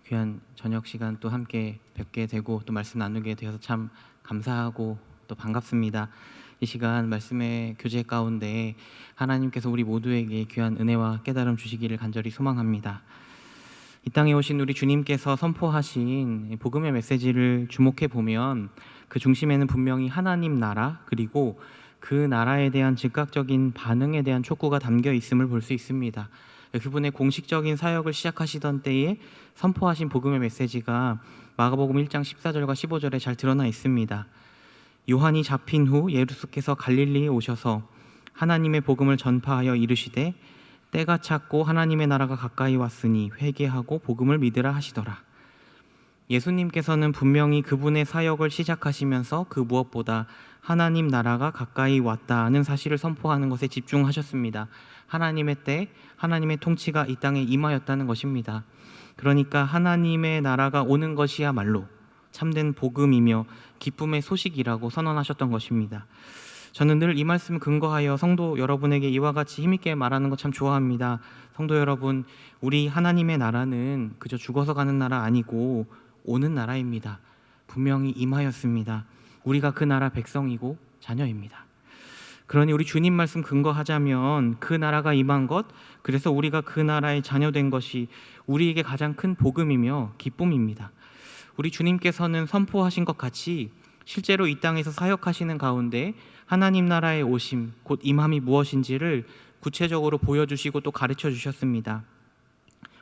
귀한 저녁 시간 또 함께 뵙게 되고 또 말씀 나누게 되어서 참 감사하고 또 반갑습니다. 이 시간 말씀의 교제 가운데 하나님께서 우리 모두에게 귀한 은혜와 깨달음 주시기를 간절히 소망합니다. 이 땅에 오신 우리 주님께서 선포하신 복음의 메시지를 주목해 보면 그 중심에는 분명히 하나님 나라, 그리고 그 나라에 대한 즉각적인 반응에 대한 촉구가 담겨 있음을 볼 수 있습니다. 그분의 공식적인 사역을 시작하시던 때에 선포하신 복음의 메시지가 마가복음 1장 14절과 15절에 잘 드러나 있습니다. 요한이 잡힌 후 예수께서 갈릴리에 오셔서 하나님의 복음을 전파하여 이르시되 때가 찼고 하나님의 나라가 가까이 왔으니 회개하고 복음을 믿으라 하시더라. 예수님께서는 분명히 그분의 사역을 시작하시면서 그 무엇보다 하나님 나라가 가까이 왔다는 사실을 선포하는 것에 집중하셨습니다. 하나님의 때, 하나님의 통치가 이 땅에 임하였다는 것입니다. 그러니까 하나님의 나라가 오는 것이야말로 참된 복음이며 기쁨의 소식이라고 선언하셨던 것입니다. 저는 늘 이 말씀을 근거하여 성도 여러분에게 이와 같이 힘있게 말하는 것 참 좋아합니다. 성도 여러분, 우리 하나님의 나라는 그저 죽어서 가는 나라 아니고 오는 나라입니다. 분명히 임하였습니다. 우리가 그 나라 백성이고 자녀입니다. 그러니 우리 주님 말씀 근거하자면 그 나라가 임한 것, 그래서 우리가 그 나라의 자녀된 것이 우리에게 가장 큰 복음이며 기쁨입니다. 우리 주님께서는 선포하신 것 같이 실제로 이 땅에서 사역하시는 가운데 하나님 나라의 오심, 곧 임함이 무엇인지를 구체적으로 보여주시고 또 가르쳐 주셨습니다.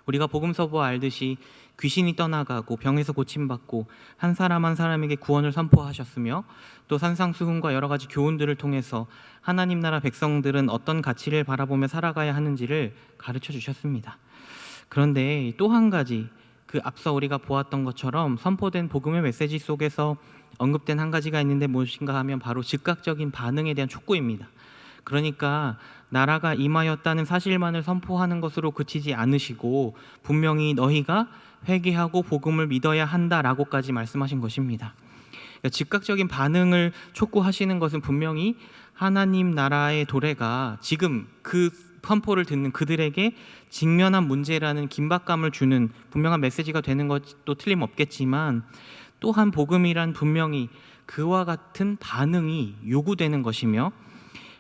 우리가 복음서 알듯이 귀신이 떠나가고 병에서 고침받고 한 사람 한 사람에게 구원을 선포하셨으며 또 산상수훈과 여러 가지 교훈들을 통해서 하나님 나라 백성들은 어떤 가치를 바라보며 살아가야 하는지를 가르쳐 주셨습니다. 그런데 또 한 가지, 그 앞서 우리가 보았던 것처럼 선포된 복음의 메시지 속에서 언급된 한 가지가 있는데 무엇인가 하면 바로 즉각적인 반응에 대한 촉구입니다. 그러니까 나라가 임하였다는 사실만을 선포하는 것으로 그치지 않으시고 분명히 너희가 회개하고 복음을 믿어야 한다라고까지 말씀하신 것입니다. 그러니까 즉각적인 반응을 촉구하시는 것은 분명히 하나님 나라의 도래가 지금 그 선포를 듣는 그들에게 직면한 문제라는 긴박감을 주는 분명한 메시지가 되는 것도 틀림없겠지만, 또한 복음이란 분명히 그와 같은 반응이 요구되는 것이며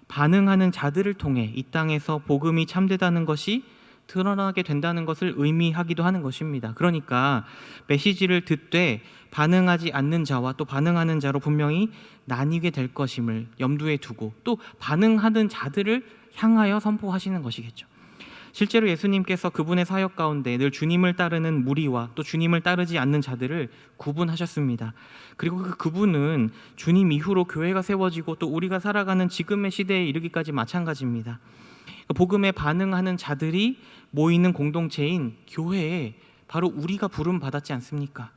반응하는 자들을 통해 이 땅에서 복음이 참되다는 것이 드러나게 된다는 것을 의미하기도 하는 것입니다. 그러니까 메시지를 듣되 반응하지 않는 자와 또 반응하는 자로 분명히 나뉘게 될 것임을 염두에 두고 또 반응하는 자들을 향하여 선포하시는 것이겠죠. 실제로 예수님께서 그분의 사역 가운데 늘 주님을 따르는 무리와 또 주님을 따르지 않는 자들을 구분하셨습니다. 그리고 그분은 주님 이후로 교회가 세워지고 또 우리가 살아가는 지금의 시대에 이르기까지 마찬가지입니다. 복음에 반응하는 자들이 모이는 공동체인 교회에 바로 우리가 부름 받았지 않습니까?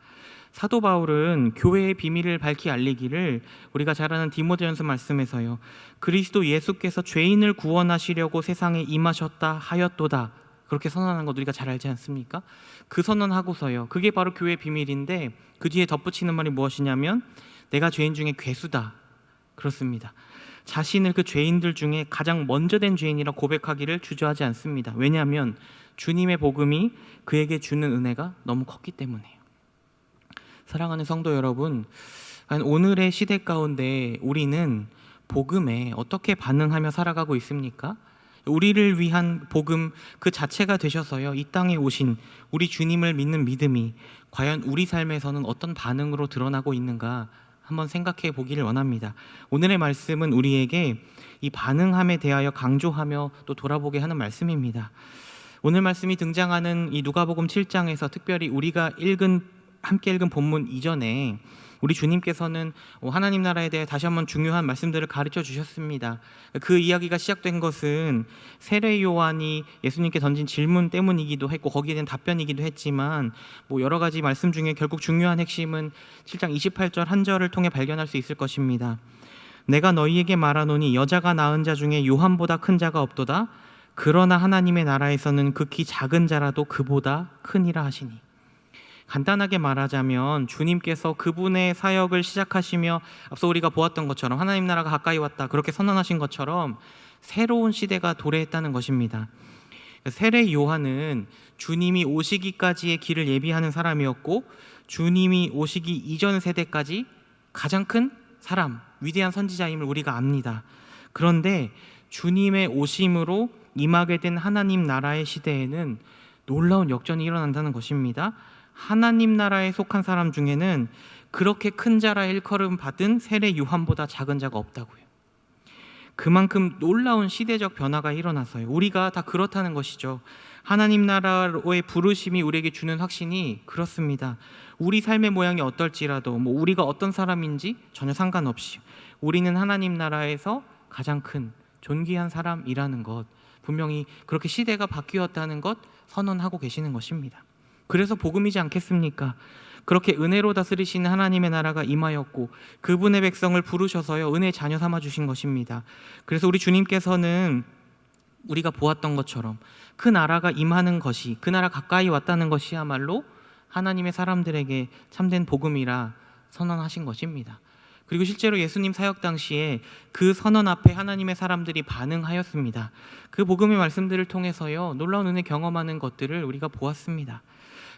사도 바울은 교회의 비밀을 밝히 알리기를 우리가 잘 아는 디모데전서 말씀에서요, 그리스도 예수께서 죄인을 구원하시려고 세상에 임하셨다 하였도다, 그렇게 선언하는 것 우리가 잘 알지 않습니까? 그 선언하고서요, 그게 바로 교회의 비밀인데 그 뒤에 덧붙이는 말이 무엇이냐면 내가 죄인 중에 괴수다, 그렇습니다. 자신을 그 죄인들 중에 가장 먼저 된 죄인이라 고백하기를 주저하지 않습니다. 왜냐하면 주님의 복음이 그에게 주는 은혜가 너무 컸기 때문에요. 사랑하는 성도 여러분, 오늘의 시대 가운데 우리는 복음에 어떻게 반응하며 살아가고 있습니까? 우리를 위한 복음 그 자체가 되셔서요, 이 땅에 오신 우리 주님을 믿는 믿음이 과연 우리 삶에서는 어떤 반응으로 드러나고 있는가 한번 생각해 보기를 원합니다. 오늘의 말씀은 우리에게 이 반응함에 대하여 강조하며 또 돌아보게 하는 말씀입니다. 오늘 말씀이 등장하는 이 누가복음 7장에서 특별히 우리가 함께 읽은 본문 이전에 우리 주님께서는 하나님 나라에 대해 다시 한번 중요한 말씀들을 가르쳐 주셨습니다. 그 이야기가 시작된 것은 세례 요한이 예수님께 던진 질문 때문이기도 했고 거기에 대한 답변이기도 했지만 여러 가지 말씀 중에 결국 중요한 핵심은 7장 28절 한 절을 통해 발견할 수 있을 것입니다. 내가 너희에게 말하노니 여자가 낳은 자 중에 요한보다 큰 자가 없도다. 그러나 하나님의 나라에서는 극히 작은 자라도 그보다 크니라 하시니. 간단하게 말하자면 주님께서 그분의 사역을 시작하시며 앞서 우리가 보았던 것처럼 하나님 나라가 가까이 왔다 그렇게 선언하신 것처럼 새로운 시대가 도래했다는 것입니다. 세례 요한은 주님이 오시기까지의 길을 예비하는 사람이었고, 주님이 오시기 이전 세대까지 가장 큰 사람, 위대한 선지자임을 우리가 압니다. 그런데 주님의 오심으로 임하게 된 하나님 나라의 시대에는 놀라운 역전이 일어난다는 것입니다. 하나님 나라에 속한 사람 중에는 그렇게 큰 자라 일컬음 받은 세례 요한보다 작은 자가 없다고요. 그만큼 놀라운 시대적 변화가 일어났어요. 우리가 다 그렇다는 것이죠. 하나님 나라의 부르심이 우리에게 주는 확신이 그렇습니다. 우리 삶의 모양이 어떨지라도, 우리가 어떤 사람인지 전혀 상관없이 우리는 하나님 나라에서 가장 큰 존귀한 사람이라는 것, 분명히 그렇게 시대가 바뀌었다는 것 선언하고 계시는 것입니다. 그래서 복음이지 않겠습니까? 그렇게 은혜로 다스리시는 하나님의 나라가 임하였고 그분의 백성을 부르셔서요 은혜의 자녀 삼아 주신 것입니다. 그래서 우리 주님께서는 우리가 보았던 것처럼 그 나라가 임하는 것이, 그 나라 가까이 왔다는 것이야말로 하나님의 사람들에게 참된 복음이라 선언하신 것입니다. 그리고 실제로 예수님 사역 당시에 그 선언 앞에 하나님의 사람들이 반응하였습니다. 그 복음의 말씀들을 통해서요 놀라운 은혜 경험하는 것들을 우리가 보았습니다.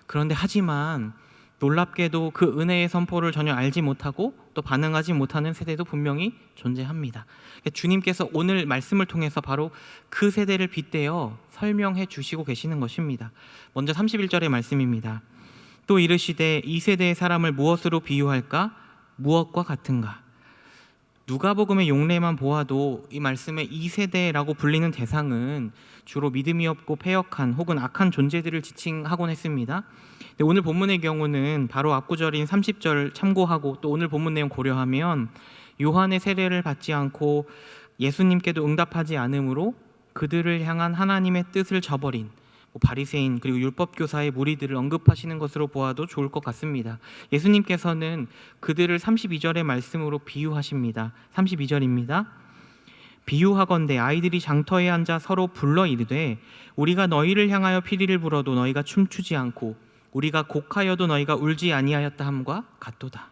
그런데 하지만 놀랍게도 그 은혜의 선포를 전혀 알지 못하고 또 반응하지 못하는 세대도 분명히 존재합니다. 주님께서 오늘 말씀을 통해서 바로 그 세대를 빗대어 설명해 주시고 계시는 것입니다. 먼저 31절의 말씀입니다. 또 이르시되 이 세대의 사람을 무엇으로 비유할까? 무엇과 같은가? 누가복음의 용례만 보아도 이 말씀의 이 세대라고 불리는 대상은 주로 믿음이 없고 패역한 혹은 악한 존재들을 지칭하곤 했습니다. 오늘 본문의 경우는 바로 앞구절인 30절 참고하고 또 오늘 본문 내용 고려하면 요한의 세례를 받지 않고 예수님께도 응답하지 않으므로 그들을 향한 하나님의 뜻을 저버린 바리새인 그리고 율법교사의 무리들을 언급하시는 것으로 보아도 좋을 것 같습니다. 예수님께서는 그들을 32절의 말씀으로 비유하십니다. 32절입니다. 비유하건대 아이들이 장터에 앉아 서로 불러 이르되 우리가 너희를 향하여 피리를 불어도 너희가 춤추지 않고 우리가 곡하여도 너희가 울지 아니하였다 함과 같도다.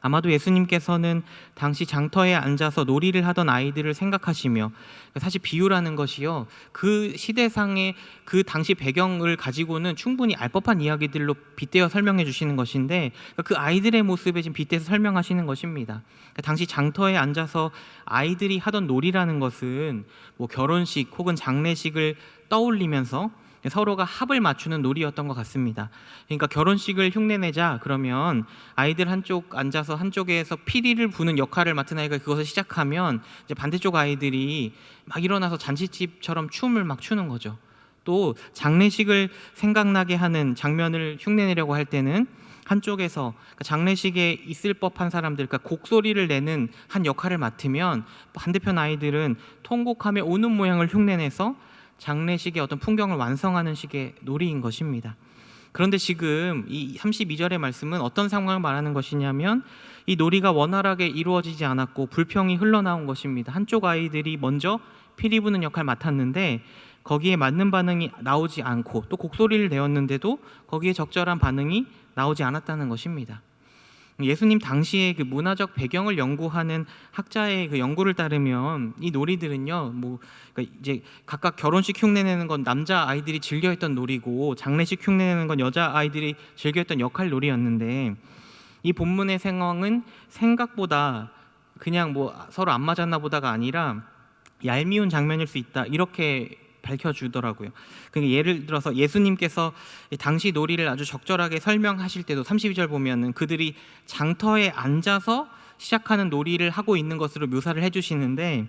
아마도 예수님께서는 당시 장터에 앉아서 놀이를 하던 아이들을 생각하시며, 사실 비유라는 것이요 그 시대상의 그 당시 배경을 가지고는 충분히 알 법한 이야기들로 빗대어 설명해 주시는 것인데 그 아이들의 모습에 지금 빗대서 설명하시는 것입니다. 당시 장터에 앉아서 아이들이 하던 놀이라는 것은 결혼식 혹은 장례식을 떠올리면서 서로가 합을 맞추는 놀이였던 것 같습니다. 그러니까 결혼식을 흉내내자 그러면 아이들 한쪽 앉아서 한쪽에서 피리를 부는 역할을 맡은 아이가 그것을 시작하면 이제 반대쪽 아이들이 막 일어나서 잔치집처럼 춤을 막 추는 거죠. 또 장례식을 생각나게 하는 장면을 흉내내려고 할 때는 한쪽에서 장례식에 있을 법한 사람들, 그러니까 곡소리를 내는 한 역할을 맡으면 반대편 아이들은 통곡하며 우는 모양을 흉내내서 장례식의 어떤 풍경을 완성하는 식의 놀이인 것입니다. 그런데 지금 이 32절의 말씀은 어떤 상황을 말하는 것이냐면 이 놀이가 원활하게 이루어지지 않았고 불평이 흘러나온 것입니다. 한쪽 아이들이 먼저 피리 부는 역할을 맡았는데 거기에 맞는 반응이 나오지 않고 또 곡소리를 내었는데도 거기에 적절한 반응이 나오지 않았다는 것입니다. 예수님 당시의 그 문화적 배경을 연구하는 학자의 그 연구를 따르면 이 놀이들은요, 그러니까 이제 각각 결혼식 흉내내는 건 남자 아이들이 즐겨했던 놀이고 장례식 흉내내는 건 여자 아이들이 즐겨했던 역할 놀이였는데 이 본문의 상황은 생각보다 그냥 서로 안 맞았나 보다가 아니라 얄미운 장면일 수 있다 이렇게 밝혀주더라고요. 그러니까 예를 들어서 예수님께서 당시 놀이를 아주 적절하게 설명하실 때도 32절 보면은 그들이 장터에 앉아서 시작하는 놀이를 하고 있는 것으로 묘사를 해주시는데,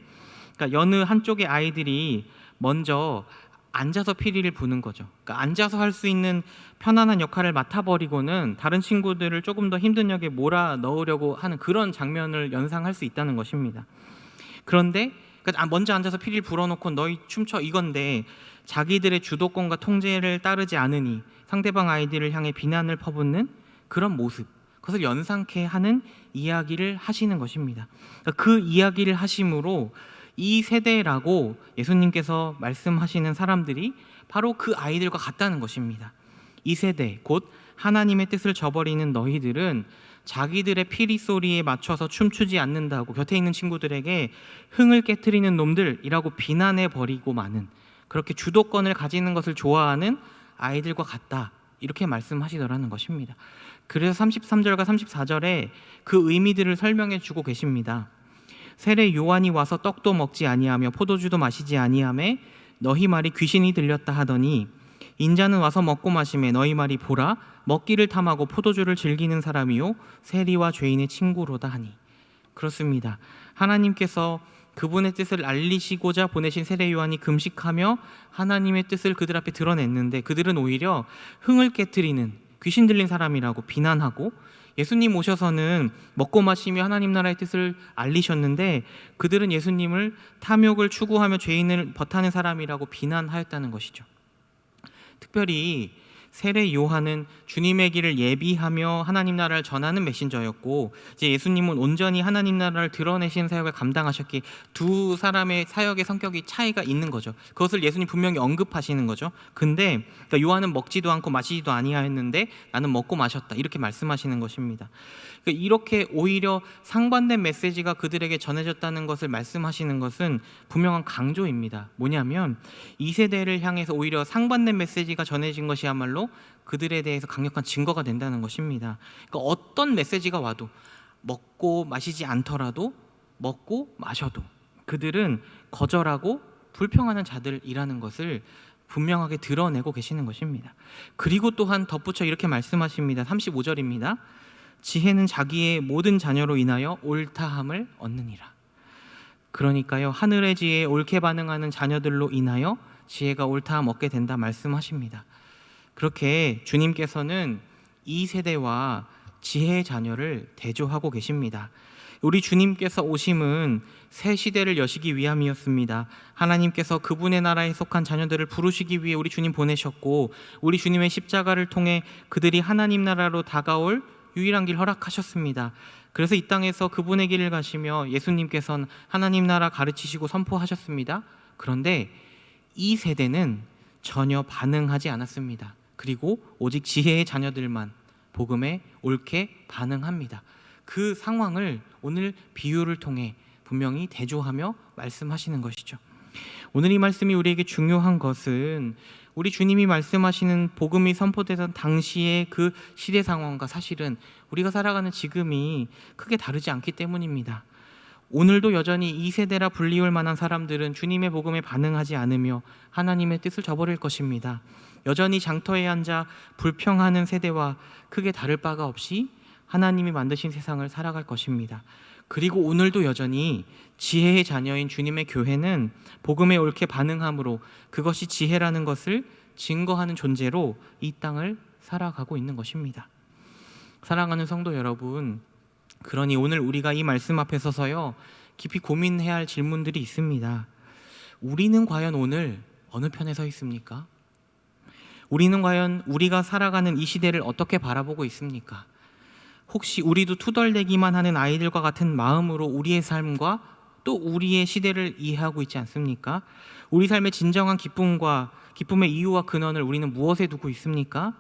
그러니까 여느 한쪽의 아이들이 먼저 앉아서 피리를 부는 거죠. 그러니까 앉아서 할 수 있는 편안한 역할을 맡아버리고는 다른 친구들을 조금 더 힘든 역에 몰아 넣으려고 하는 그런 장면을 연상할 수 있다는 것입니다. 그런데 먼저 앉아서 피리를 불어놓고 너희 춤춰 이건데 자기들의 주도권과 통제를 따르지 않으니 상대방 아이들을 향해 비난을 퍼붓는 그런 모습, 그것을 연상케 하는 이야기를 하시는 것입니다. 그 이야기를 하심으로 이 세대라고 예수님께서 말씀하시는 사람들이 바로 그 아이들과 같다는 것입니다. 이 세대, 곧 하나님의 뜻을 저버리는 너희들은 자기들의 피리 소리에 맞춰서 춤추지 않는다고 곁에 있는 친구들에게 흥을 깨트리는 놈들이라고 비난해 버리고 마는 그렇게 주도권을 가지는 것을 좋아하는 아이들과 같다, 이렇게 말씀하시더라는 것입니다. 그래서 33절과 34절에 그 의미들을 설명해 주고 계십니다. 세례 요한이 와서 떡도 먹지 아니하며 포도주도 마시지 아니하매 너희 말이 귀신이 들렸다 하더니 인자는 와서 먹고 마시매 너희 말이 보라 먹기를 탐하고 포도주를 즐기는 사람이요 세리와 죄인의 친구로다 하니. 그렇습니다. 하나님께서 그분의 뜻을 알리시고자 보내신 세례 요한이 금식하며 하나님의 뜻을 그들 앞에 드러냈는데 그들은 오히려 흥을 깨뜨리는 귀신 들린 사람이라고 비난하고, 예수님 오셔서는 먹고 마시며 하나님 나라의 뜻을 알리셨는데 그들은 예수님을 탐욕을 추구하며 죄인을 버타는 사람이라고 비난하였다는 것이죠. 특별히 세례 요한은 주님의 길을 예비하며 하나님 나라를 전하는 메신저였고, 이제 예수님은 온전히 하나님 나라를 드러내신 사역을 감당하셨기에 두 사람의 사역의 성격이 차이가 있는 거죠. 그것을 예수님 분명히 언급하시는 거죠. 근데 그러니까 요한은 먹지도 않고 마시지도 아니하였는데 나는 먹고 마셨다, 이렇게 말씀하시는 것입니다. 그러니까 이렇게 오히려 상반된 메시지가 그들에게 전해졌다는 것을 말씀하시는 것은 분명한 강조입니다. 뭐냐면 이 세대를 향해서 오히려 상반된 메시지가 전해진 것이야말로 그들에 대해서 강력한 증거가 된다는 것입니다. 그러니까 어떤 메시지가 와도, 먹고 마시지 않더라도 먹고 마셔도 그들은 거절하고 불평하는 자들이라는 것을 분명하게 드러내고 계시는 것입니다. 그리고 또한 덧붙여 이렇게 말씀하십니다. 35절입니다. 지혜는 자기의 모든 자녀로 인하여 옳다함을 얻느니라. 그러니까요, 하늘의 지혜에 옳게 반응하는 자녀들로 인하여 지혜가 옳다함 얻게 된다 말씀하십니다. 그렇게 주님께서는 이 세대와 지혜의 자녀를 대조하고 계십니다. 우리 주님께서 오심은 새 시대를 여시기 위함이었습니다. 하나님께서 그분의 나라에 속한 자녀들을 부르시기 위해 우리 주님 보내셨고, 우리 주님의 십자가를 통해 그들이 하나님 나라로 다가올 유일한 길 허락하셨습니다. 그래서 이 땅에서 그분의 길을 가시며 예수님께서는 하나님 나라 가르치시고 선포하셨습니다. 그런데 이 세대는 전혀 반응하지 않았습니다. 그리고 오직 지혜의 자녀들만 복음에 옳게 반응합니다. 그 상황을 오늘 비유를 통해 분명히 대조하며 말씀하시는 것이죠. 오늘 이 말씀이 우리에게 중요한 것은 우리 주님이 말씀하시는 복음이 선포되던 당시의 그 시대 상황과 사실은 우리가 살아가는 지금이 크게 다르지 않기 때문입니다. 오늘도 여전히 이 세대라 불리울 만한 사람들은 주님의 복음에 반응하지 않으며 하나님의 뜻을 저버릴 것입니다. 여전히 장터에 앉아 불평하는 세대와 크게 다를 바가 없이 하나님이 만드신 세상을 살아갈 것입니다. 그리고 오늘도 여전히 지혜의 자녀인 주님의 교회는 복음에 옳게 반응함으로 그것이 지혜라는 것을 증거하는 존재로 이 땅을 살아가고 있는 것입니다. 사랑하는 성도 여러분, 그러니 오늘 우리가 이 말씀 앞에 서서요 깊이 고민해야 할 질문들이 있습니다. 우리는 과연 오늘 어느 편에 서 있습니까? 우리는 과연 우리가 살아가는 이 시대를 어떻게 바라보고 있습니까? 혹시 우리도 투덜대기만 하는 아이들과 같은 마음으로 우리의 삶과 또 우리의 시대를 이해하고 있지 않습니까? 우리 삶의 진정한 기쁨의 이유와 근원을 우리는 무엇에 두고 있습니까?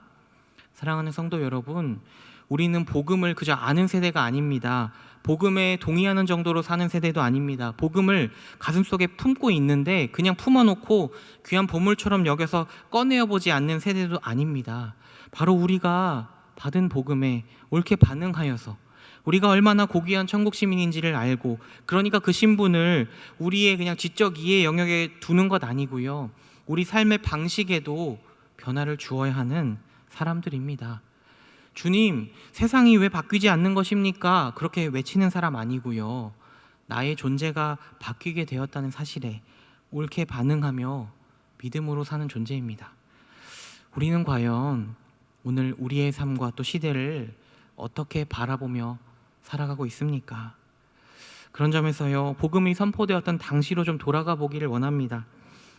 사랑하는 성도 여러분, 우리는 복음을 그저 아는 세대가 아닙니다. 복음에 동의하는 정도로 사는 세대도 아닙니다. 복음을 가슴속에 품고 있는데 그냥 품어놓고 귀한 보물처럼 여겨서 꺼내어보지 않는 세대도 아닙니다. 바로 우리가 받은 복음에 옳게 반응하여서 우리가 얼마나 고귀한 천국 시민인지를 알고, 그러니까 그 신분을 우리의 그냥 지적 이해 영역에 두는 것 아니고요, 우리 삶의 방식에도 변화를 주어야 하는 사람들입니다. 주님, 세상이 왜 바뀌지 않는 것입니까? 그렇게 외치는 사람 아니고요, 나의 존재가 바뀌게 되었다는 사실에 옳게 반응하며 믿음으로 사는 존재입니다. 우리는 과연 오늘 우리의 삶과 또 시대를 어떻게 바라보며 살아가고 있습니까? 그런 점에서요, 복음이 선포되었던 당시로 좀 돌아가 보기를 원합니다.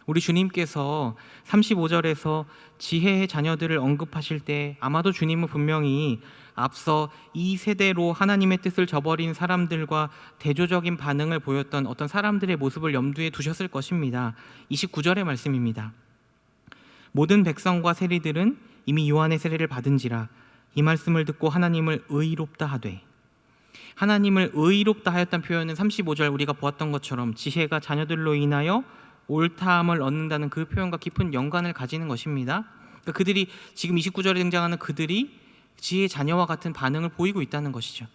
우리 주님께서 35절에서 지혜의 자녀들을 언급하실 때 아마도 주님은 분명히 앞서 이 세대로 하나님의 뜻을 저버린 사람들과 대조적인 반응을 보였던 어떤 사람들의 모습을 염두에 두셨을 것입니다. 29절의 말씀입니다. 모든 백성과 세리들은 이미 요한의 세례를 받은지라 이 말씀을 듣고 하나님을 의롭다 하되, 하나님을 의롭다 하였다는 표현은 35절 우리가 보았던 것처럼 지혜가 자녀들로 인하여 옳다함을 얻는다는 그 표현과 깊은 연관을 가지는 것입니다. 그러니까 그들이 지금 29절에 등장하는 그들이 지혜의 자녀와 같은 반응을 보이고 있다는 것이죠.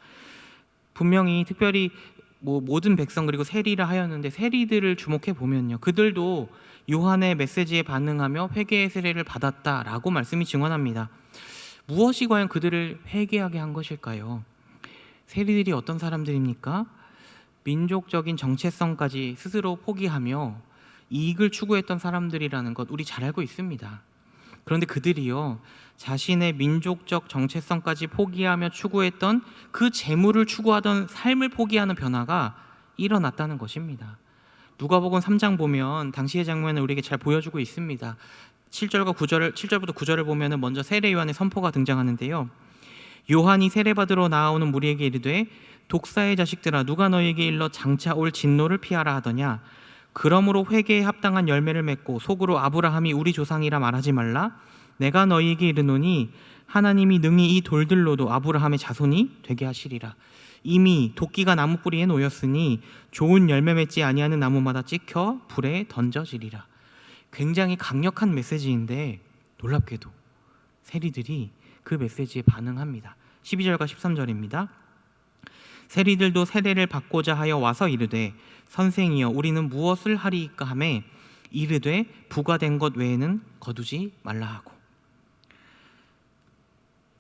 분명히 특별히 모든 백성 그리고 세리라 하였는데 세리들을 주목해 보면요, 그들도 요한의 메시지에 반응하며 회개의 세례를 받았다라고 말씀이 증언합니다. 무엇이 과연 그들을 회개하게 한 것일까요? 세리들이 어떤 사람들입니까? 민족적인 정체성까지 스스로 포기하며 이익을 추구했던 사람들이라는 것 우리 잘 알고 있습니다. 그런데 그들이요, 자신의 민족적 정체성까지 포기하며 추구했던 그 재물을 추구하던 삶을 포기하는 변화가 일어났다는 것입니다. 누가복음 3장 보면 당시의 장면을 우리에게 잘 보여주고 있습니다. 7절부터 9절을 보면 먼저 세례 요한의 선포가 등장하는데요. 요한이 세례받으러 나아오는 무리에게 이르되 독사의 자식들아, 누가 너희에게 일러 장차 올 진노를 피하라 하더냐? 그러므로 회개에 합당한 열매를 맺고 속으로 아브라함이 우리 조상이라 말하지 말라. 내가 너희에게 이르노니 하나님이 능히 이 돌들로도 아브라함의 자손이 되게 하시리라. 이미 도끼가 나무 뿌리에 놓였으니 좋은 열매 맺지 아니하는 나무마다 찍혀 불에 던져지리라. 굉장히 강력한 메시지인데 놀랍게도 세리들이 그 메시지에 반응합니다. 12절과 13절입니다. 세리들도 세례를 받고자 하여 와서 이르되 선생이여, 우리는 무엇을 하리이까 하매 이르되 부과된 것 외에는 거두지 말라 하고.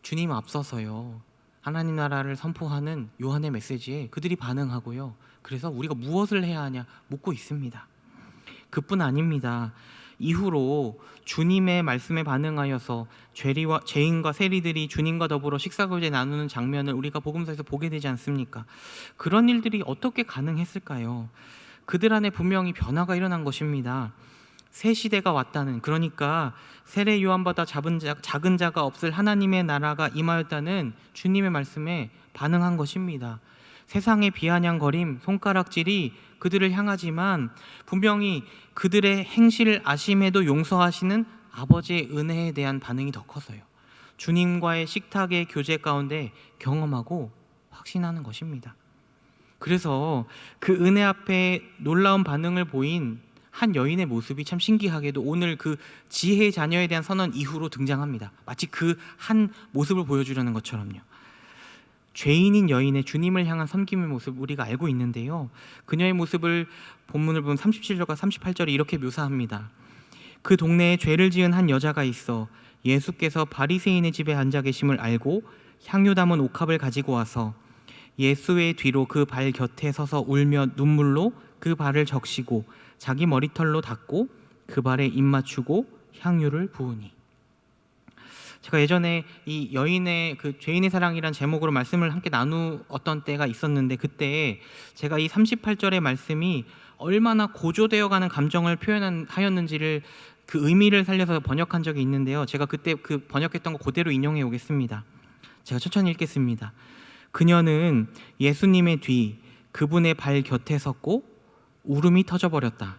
주님 앞서서요, 하나님 나라를 선포하는 요한의 메시지에 그들이 반응하고요, 그래서 우리가 무엇을 해야 하냐 묻고 있습니다. 그뿐 아닙니다. 이후로 주님의 말씀에 반응하여서 죄인과 세리들이 주님과 더불어 식사교제 나누는 장면을 우리가 복음서에서 보게 되지 않습니까? 그런 일들이 어떻게 가능했을까요? 그들 안에 분명히 변화가 일어난 것입니다. 새 시대가 왔다는, 그러니까 세례 요한보다 작은 자가 없을 하나님의 나라가 임하였다는 주님의 말씀에 반응한 것입니다. 세상의 비아냥거림, 손가락질이 그들을 향하지만 분명히 그들의 행실을 아심에도 용서하시는 아버지의 은혜에 대한 반응이 더 컸어요. 주님과의 식탁의 교제 가운데 경험하고 확신하는 것입니다. 그래서 그 은혜 앞에 놀라운 반응을 보인 한 여인의 모습이 참 신기하게도 오늘 그 지혜의 자녀에 대한 선언 이후로 등장합니다. 마치 그 한 모습을 보여주려는 것처럼요. 죄인인 여인의 주님을 향한 섬김의 모습 우리가 알고 있는데요, 그녀의 모습을 본문을 보면 37절과 38절이 이렇게 묘사합니다. 그 동네에 죄를 지은 한 여자가 있어 예수께서 바리새인의 집에 앉아 계심을 알고 향유 담은 옥합을 가지고 와서 예수의 뒤로 그 발 곁에 서서 울며 눈물로 그 발을 적시고 자기 머리털로 닦고 그 발에 입 맞추고 향유를 부으니. 제가 예전에 이 여인의 그 죄인의 사랑이란 제목으로 말씀을 함께 나누었던 때가 있었는데, 그때 제가 이 38절의 말씀이 얼마나 고조되어가는 감정을 표현하였는지를 그 의미를 살려서 번역한 적이 있는데요, 제가 그때 그 번역했던 거 그대로 인용해 오겠습니다. 제가 천천히 읽겠습니다. 그녀는 예수님의 뒤 그분의 발 곁에 섰고 울음이 터져버렸다.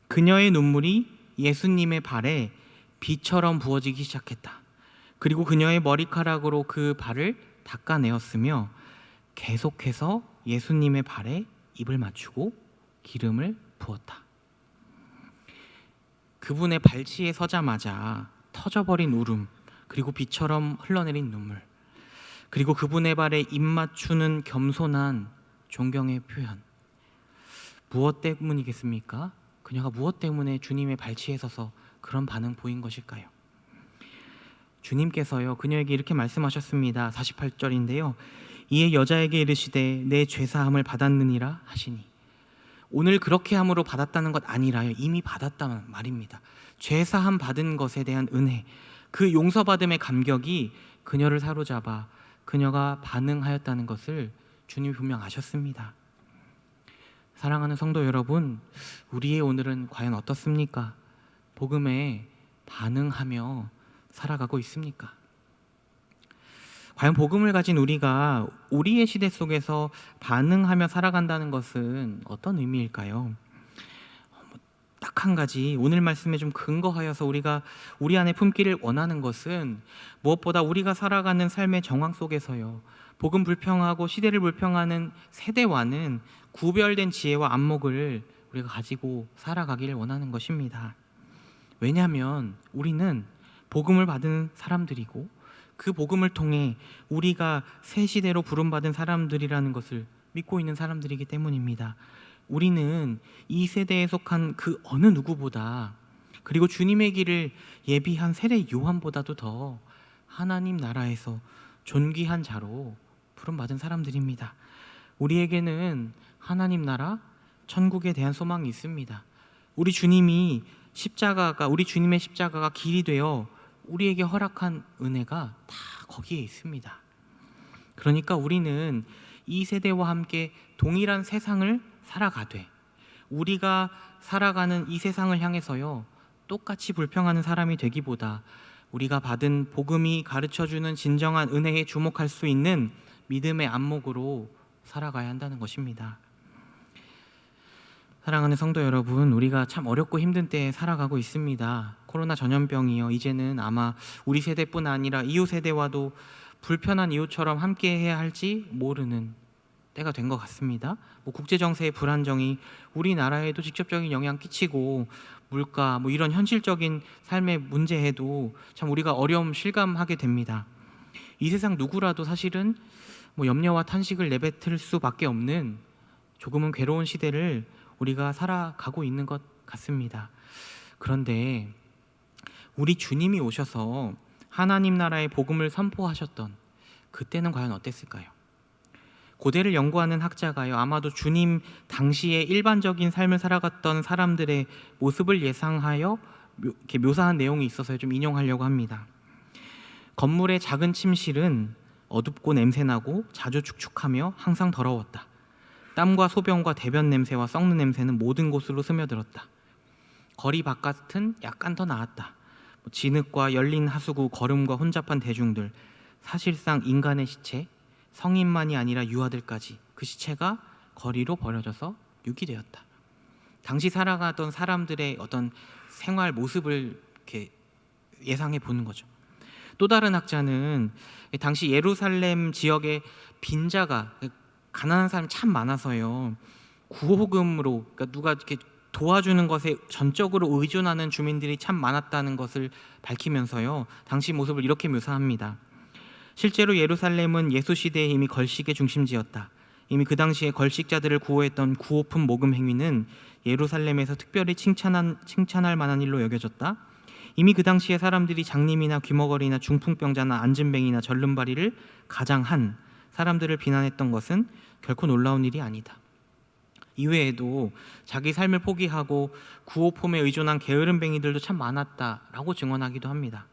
그녀의 눈물이 예수님의 발에 비처럼 부어지기 시작했다. 그리고 그녀의 머리카락으로 그 발을 닦아내었으며 계속해서 예수님의 발에 입을 맞추고 기름을 부었다. 그분의 발치에 서자마자 터져버린 울음, 그리고 비처럼 흘러내린 눈물, 그리고 그분의 발에 입 맞추는 겸손한 존경의 표현. 무엇 때문이겠습니까? 그녀가 무엇 때문에 주님의 발치에 서서 그런 반응 보인 것일까요? 주님께서요, 그녀에게 이렇게 말씀하셨습니다. 48절인데요. 이에 여자에게 이르시되 내 죄사함을 받았느니라 하시니. 오늘 그렇게 함으로 받았다는 것 아니라요, 이미 받았다는 말입니다. 죄사함 받은 것에 대한 은혜, 그 용서받음의 감격이 그녀를 사로잡아 그녀가 반응하였다는 것을 주님이 분명 아셨습니다. 사랑하는 성도 여러분, 우리의 오늘은 과연 어떻습니까? 복음에 반응하며 살아가고 있습니까? 과연 복음을 가진 우리가 우리의 시대 속에서 반응하며 살아간다는 것은 어떤 의미일까요? 딱 한 가지, 오늘 말씀에 좀 근거하여서 우리가 우리 안에 품기를 원하는 것은 무엇보다 우리가 살아가는 삶의 정황 속에서요, 복음 불평하고 시대를 불평하는 세대와는 구별된 지혜와 안목을 우리가 가지고 살아가기를 원하는 것입니다. 왜냐하면 우리는 복음을 받은 사람들이고 그 복음을 통해 우리가 새 시대로 부름받은 사람들이라는 것을 믿고 있는 사람들이기 때문입니다. 우리는 이 세대에 속한 그 어느 누구보다, 그리고 주님의 길을 예비한 세례 요한보다도 더 하나님 나라에서 존귀한 자로 부름받은 사람들입니다. 우리에게는 하나님 나라, 천국에 대한 소망이 있습니다. 우리 주님의 십자가가 길이 되어 우리에게 허락한 은혜가 다 거기에 있습니다. 그러니까 우리는 이 세대와 함께 동일한 세상을 살아가되, 우리가 살아가는 이 세상을 향해서요 똑같이 불평하는 사람이 되기보다 우리가 받은 복음이 가르쳐주는 진정한 은혜에 주목할 수 있는 믿음의 안목으로 살아가야 한다는 것입니다. 사랑하는 성도 여러분, 우리가 참 어렵고 힘든 때에 살아가고 있습니다. 코로나 전염병이요, 이제는 아마 우리 세대뿐 아니라 이웃 세대와도 불편한 이웃처럼 함께 해야 할지 모르는 때가 된 것 같습니다. 국제 정세의 불안정이 우리나라에도 직접적인 영향 끼치고, 물가 이런 현실적인 삶의 문제에도 참 우리가 어려움 실감하게 됩니다. 이 세상 누구라도 사실은 염려와 탄식을 내뱉을 수밖에 없는 조금은 괴로운 시대를 우리가 살아가고 있는 것 같습니다. 그런데 우리 주님이 오셔서 하나님 나라의 복음을 선포하셨던 그때는 과연 어땠을까요? 고대를 연구하는 학자가요, 아마도 주님 당시에 일반적인 삶을 살아갔던 사람들의 모습을 예상하여 이렇게 묘사한 내용이 있어서 좀 인용하려고 합니다. 건물의 작은 침실은 어둡고 냄새나고 자주 축축하며 항상 더러웠다. 땀과 소변과 대변 냄새와 썩는 냄새는 모든 곳으로 스며들었다. 거리 바깥은 약간 더 나았다. 진흙과 열린 하수구, 걸음과 혼잡한 대중들, 사실상 인간의 시체, 성인만이 아니라 유아들까지 그 시체가 거리로 버려져서 유기되었다. 당시 살아가던 사람들의 어떤 생활 모습을 이렇게 예상해 보는 거죠. 또 다른 학자는 당시 예루살렘 지역에 빈자가, 가난한 사람이 참 많아서요, 구호금으로, 그러니까 누가 이렇게 도와주는 것에 전적으로 의존하는 주민들이 참 많았다는 것을 밝히면서요, 당시 모습을 이렇게 묘사합니다. 실제로 예루살렘은 예수 시대에 이미 걸식의 중심지였다. 이미 그 당시에 걸식자들을 구호했던 구호품 모금 행위는 예루살렘에서 특별히 칭찬할 만한 일로 여겨졌다. 이미 그 당시에 사람들이 장님이나 귀머거리나 중풍병자나 안진뱅이나 절름발이를 가장한 사람들을 비난했던 것은 결코 놀라운 일이 아니다. 이외에도 자기 삶을 포기하고 구호품에 의존한 게으름뱅이들도 참 많았다라고 증언하기도 합니다.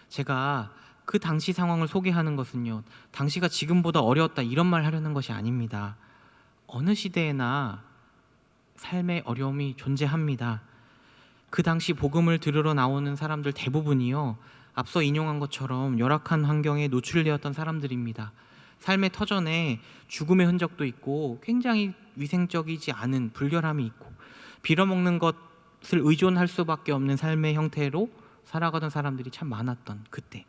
제가 그 당시 상황을 소개하는 것은요, 당시가 지금보다 어려웠다 이런 말 하려는 것이 아닙니다. 어느 시대에나 삶의 어려움이 존재합니다. 그 당시 복음을 들으러 나오는 사람들 대부분이요, 앞서 인용한 것처럼 열악한 환경에 노출되었던 사람들입니다. 삶의 터전에 죽음의 흔적도 있고 굉장히 위생적이지 않은 불결함이 있고 빌어먹는 것을 의존할 수밖에 없는 삶의 형태로 살아가던 사람들이 참 많았던 그때.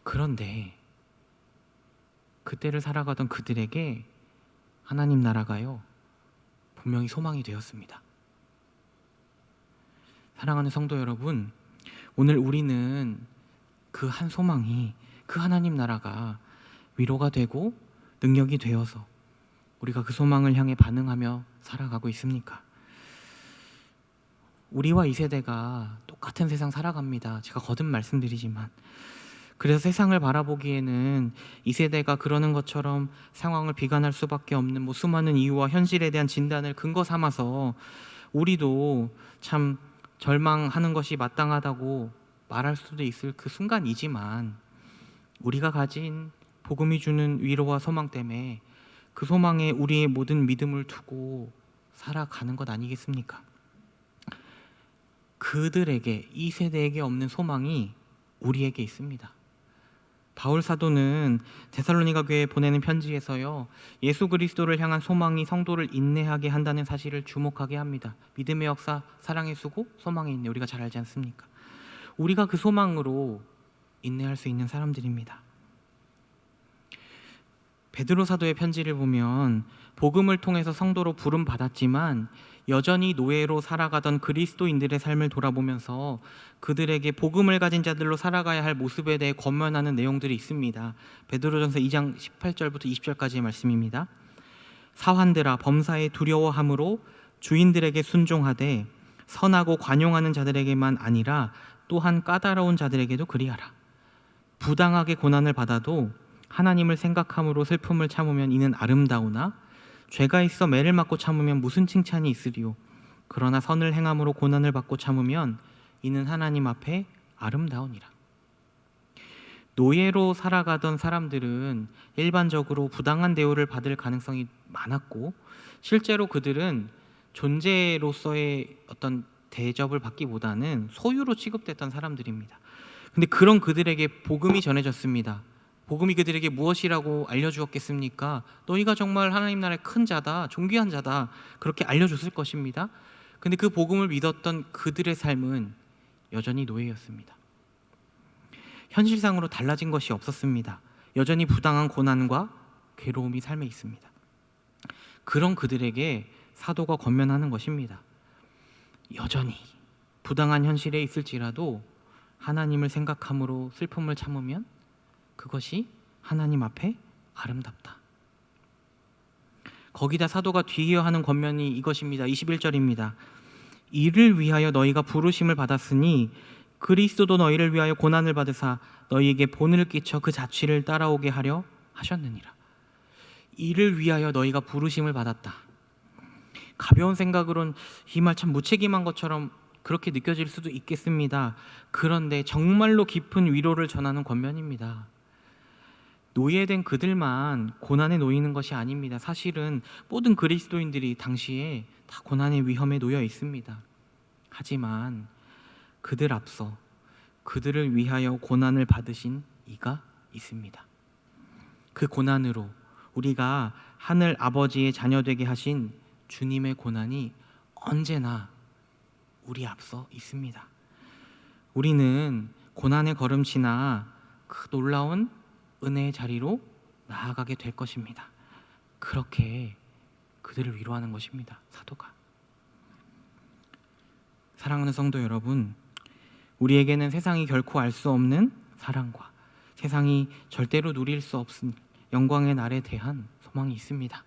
그런데 그때를 살아가던 그들에게 하나님 나라가요, 분명히 소망이 되었습니다. 사랑하는 성도 여러분, 오늘 우리는 그 한 소망이, 그 하나님 나라가 위로가 되고 능력이 되어서 우리가 그 소망을 향해 반응하며 살아가고 있습니까? 우리와 이 세대가 똑같은 세상 살아갑니다. 제가 거듭 말씀드리지만, 그래서 세상을 바라보기에는 이 세대가 그러는 것처럼 상황을 비관할 수밖에 없는 수많은 이유와 현실에 대한 진단을 근거 삼아서 우리도 참 절망하는 것이 마땅하다고 말할 수도 있을 그 순간이지만, 우리가 가진 복음이 주는 위로와 소망 때문에 그 소망에 우리의 모든 믿음을 두고 살아가는 것 아니겠습니까? 그들에게, 이 세대에게 없는 소망이 우리에게 있습니다. 바울 사도는 데살로니가 교회에 보내는 편지에서요, 예수 그리스도를 향한 소망이 성도를 인내하게 한다는 사실을 주목하게 합니다. 믿음의 역사, 사랑의 수고, 소망의 인내, 우리가 잘 알지 않습니까? 우리가 그 소망으로 인내할 수 있는 사람들입니다. 베드로 사도의 편지를 보면 복음을 통해서 성도로 부름 받았지만 여전히 노예로 살아가던 그리스도인들의 삶을 돌아보면서 그들에게 복음을 가진 자들로 살아가야 할 모습에 대해 권면하는 내용들이 있습니다. 베드로전서 2장 18절부터 20절까지의 말씀입니다. 사환들아, 범사에 두려워함으로 주인들에게 순종하되 선하고 관용하는 자들에게만 아니라 또한 까다로운 자들에게도 그리하라. 부당하게 고난을 받아도 하나님을 생각함으로 슬픔을 참으면 이는 아름다우나 죄가 있어 매를 맞고 참으면 무슨 칭찬이 있으리요. 그러나 선을 행함으로 고난을 받고 참으면 이는 하나님 앞에 아름다우니라. 노예로 살아가던 사람들은 일반적으로 부당한 대우를 받을 가능성이 많았고, 실제로 그들은 존재로서의 어떤 대접을 받기보다는 소유로 취급됐던 사람들입니다. 근데 그런 그들에게 복음이 전해졌습니다. 복음이 그들에게 무엇이라고 알려주었겠습니까? 너희가 정말 하나님 나라의 큰 자다, 존귀한 자다, 그렇게 알려줬을 것입니다. 근데 그 복음을 믿었던 그들의 삶은 여전히 노예였습니다. 현실상으로 달라진 것이 없었습니다. 여전히 부당한 고난과 괴로움이 삶에 있습니다. 그런 그들에게 사도가 권면하는 것입니다. 여전히 부당한 현실에 있을지라도 하나님을 생각함으로 슬픔을 참으면 그것이 하나님 앞에 아름답다. 거기다 사도가 뒤이어 하는 권면이 이것입니다. 21절입니다. 이를 위하여 너희가 부르심을 받았으니 그리스도도 너희를 위하여 고난을 받으사 너희에게 본을 끼쳐 그 자취를 따라오게 하려 하셨느니라. 이를 위하여 너희가 부르심을 받았다. 가벼운 생각으론 이 말 참 무책임한 것처럼 그렇게 느껴질 수도 있겠습니다. 그런데 정말로 깊은 위로를 전하는 권면입니다. 노예된 그들만 고난에 놓이는 것이 아닙니다. 사실은 모든 그리스도인들이 당시에 다 고난의 위험에 놓여 있습니다. 하지만 그들 앞서 그들을 위하여 고난을 받으신 이가 있습니다. 그 고난으로 우리가 하늘 아버지의 자녀되게 하신 주님의 고난이 언제나 우리 앞서 있습니다. 우리는 고난의 걸음치나 그 놀라운 은혜의 자리로 나아가게 될 것입니다. 그렇게 그들을 위로하는 것입니다. 사도가. 사랑하는 성도 여러분, 우리에게는 세상이 결코 알 수 없는 사랑과 세상이 절대로 누릴 수 없은 영광의 날에 대한 소망이 있습니다.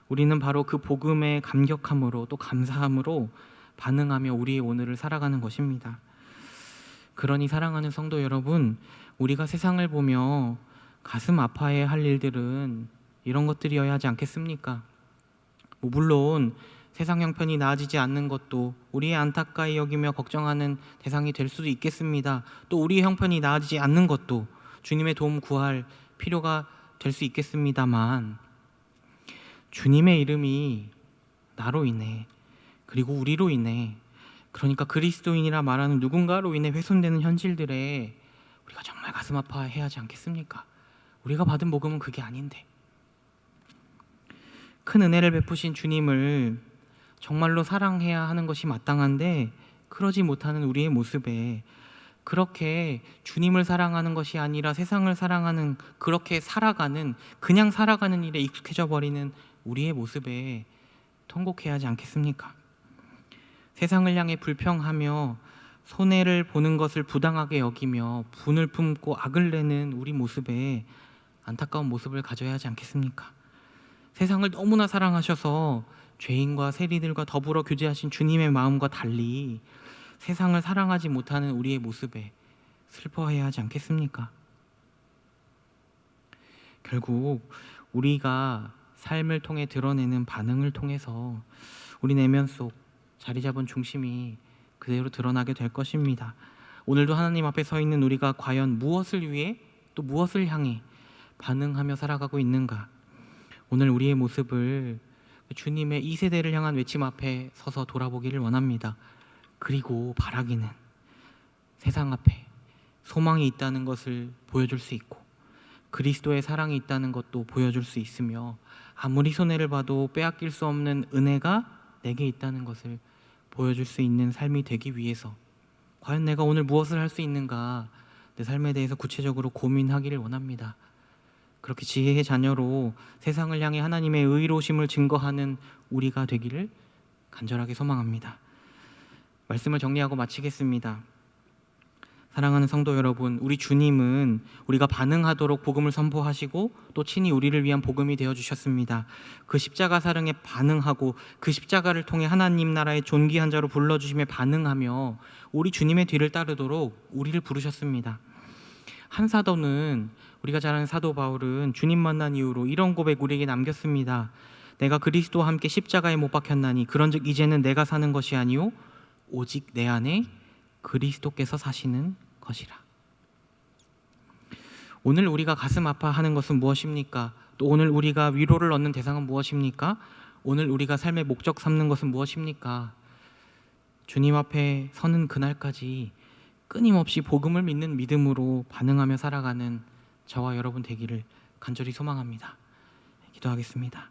우리는 바로 그 복음에 감격함으로 또 감사함으로 반응하며 우리의 오늘을 살아가는 것입니다. 그러니 사랑하는 성도 여러분, 우리가 세상을 보며 가슴 아파해야 할 일들은 이런 것들이어야 하지 않겠습니까? 물론 세상 형편이 나아지지 않는 것도 우리의 안타까이 여기며 걱정하는 대상이 될 수도 있겠습니다. 또 우리의 형편이 나아지지 않는 것도 주님의 도움 구할 필요가 될 수 있겠습니다만, 주님의 이름이 나로 인해 그리고 우리로 인해, 그러니까 그리스도인이라 말하는 누군가로 인해 훼손되는 현실들에 우리가 정말 가슴 아파해야 하지 않겠습니까? 우리가 받은 복음은 그게 아닌데, 큰 은혜를 베푸신 주님을 정말로 사랑해야 하는 것이 마땅한데 그러지 못하는 우리의 모습에, 그렇게 주님을 사랑하는 것이 아니라 세상을 사랑하는, 그렇게 살아가는, 그냥 살아가는 일에 익숙해져 버리는 우리의 모습에 통곡해야 하지 않겠습니까? 세상을 향해 불평하며 손해를 보는 것을 부당하게 여기며 분을 품고 악을 내는 우리 모습에 안타까운 모습을 가져야 하지 않겠습니까? 세상을 너무나 사랑하셔서 죄인과 세리들과 더불어 교제하신 주님의 마음과 달리 세상을 사랑하지 못하는 우리의 모습에 슬퍼해야 하지 않겠습니까? 결국 우리가 삶을 통해 드러내는 반응을 통해서 우리 내면 속 자리 잡은 중심이 그대로 드러나게 될 것입니다. 오늘도 하나님 앞에 서 있는 우리가 과연 무엇을 위해 또 무엇을 향해 반응하며 살아가고 있는가? 오늘 우리의 모습을 주님의 이 세대를 향한 외침 앞에 서서 돌아보기를 원합니다. 그리고 바라기는 세상 앞에 소망이 있다는 것을 보여줄 수 있고 그리스도의 사랑이 있다는 것도 보여줄 수 있으며, 아무리 손해를 봐도 빼앗길 수 없는 은혜가 내게 있다는 것을 보여줄 수 있는 삶이 되기 위해서 과연 내가 오늘 무엇을 할 수 있는가, 내 삶에 대해서 구체적으로 고민하기를 원합니다. 그렇게 지혜의 자녀로 세상을 향해 하나님의 의로우심을 증거하는 우리가 되기를 간절하게 소망합니다. 말씀을 정리하고 마치겠습니다. 사랑하는 성도 여러분, 우리 주님은 우리가 반응하도록 복음을 선포하시고 또 친히 우리를 위한 복음이 되어 주셨습니다. 그 십자가 사랑에 반응하고 그 십자가를 통해 하나님 나라의 존귀한 자로 불러주심에 반응하며 우리 주님의 뒤를 따르도록 우리를 부르셨습니다. 한 사도는, 우리가 잘 아는 사도 바울은 주님 만난 이후로 이런 고백 우리에게 남겼습니다. 내가 그리스도와 함께 십자가에 못 박혔나니 그런즉 이제는 내가 사는 것이 아니요 오직 내 안에 그리스도께서 사시는 것이라. 오늘 우리가 가슴 아파하는 것은 무엇입니까? 또 오늘 우리가 위로를 얻는 대상은 무엇입니까? 오늘 우리가 삶의 목적 삼는 것은 무엇입니까? 주님 앞에 서는 그날까지 끊임없이 복음을 믿는 믿음으로 반응하며 살아가는 저와 여러분 되기를 간절히 소망합니다. 기도하겠습니다.